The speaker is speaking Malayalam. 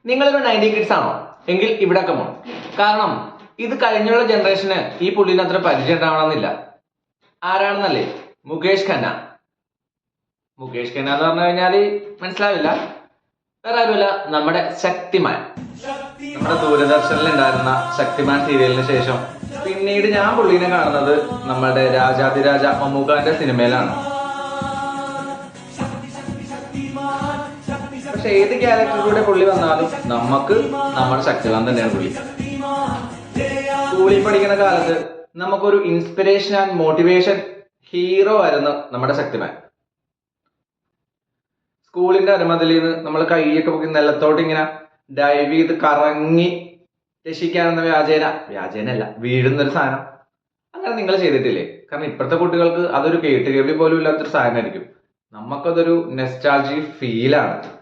നിങ്ങളൊരു 90 കിഡ്സ് ആണോ? എങ്കിൽ ഇവിടെ കമോൺ. കാരണം ഇത് കഴിഞ്ഞുള്ള ജനറേഷന് ഈ പുള്ളിന് അത്ര പരിചയം ഉണ്ടാവണമെന്നില്ല. ആരാണെന്നല്ലേ? മുകേഷ് ഖന്ന. മുകേഷ് ഖന്ന എന്ന് പറഞ്ഞു കഴിഞ്ഞാല് മനസ്സിലാവില്ല. വേറെ ആരുമല്ല, നമ്മുടെ ശക്തിമാൻ. നമ്മുടെ ദൂരദർശനിൽ ഉണ്ടായിരുന്ന ശക്തിമാൻ സീരിയലിന് ശേഷം പിന്നീട് ഞാൻ പുള്ളിനെ കാണുന്നത് നമ്മുടെ രാജാതിരാജ മമ്മൂക്കാന്റെ സിനിമയിലാണ്. പക്ഷെ ഏത് ക്യാരക്ടറിലൂടെ പുള്ളി വന്നാലും നമുക്ക് നമ്മുടെ ശക്തിമാൻ തന്നെയാണ് പുള്ളി. സ്കൂളിൽ പഠിക്കുന്ന കാലത്ത് നമുക്കൊരു ഇൻസ്പിറേഷൻ ആൻഡ് മോട്ടിവേഷൻ ഹീറോ ആയിരുന്നു നമ്മുടെ ശക്തിമാൻ. സ്കൂളിന്റെ അരമതിലിൽ നിന്ന് നമ്മൾ കൈയൊക്കെ പൊക്കി നിലത്തോട്ട് ഇങ്ങനെ ഡൈവ് ചെയ്ത് കറങ്ങി രക്ഷിക്കാനെന്ന വ്യാജേനല്ല വീഴുന്നൊരു സാധനം. അങ്ങനെ നിങ്ങൾ ചെയ്തിട്ടില്ലേ? കാരണം ഇപ്പോഴത്തെ കുട്ടികൾക്ക് അതൊരു കേട്ടുകേൾവി പോലും ഇല്ലാത്തൊരു സാധനമായിരിക്കും. നമുക്കതൊരു നെസ്റ്റാൾജി ഫീലാണ്.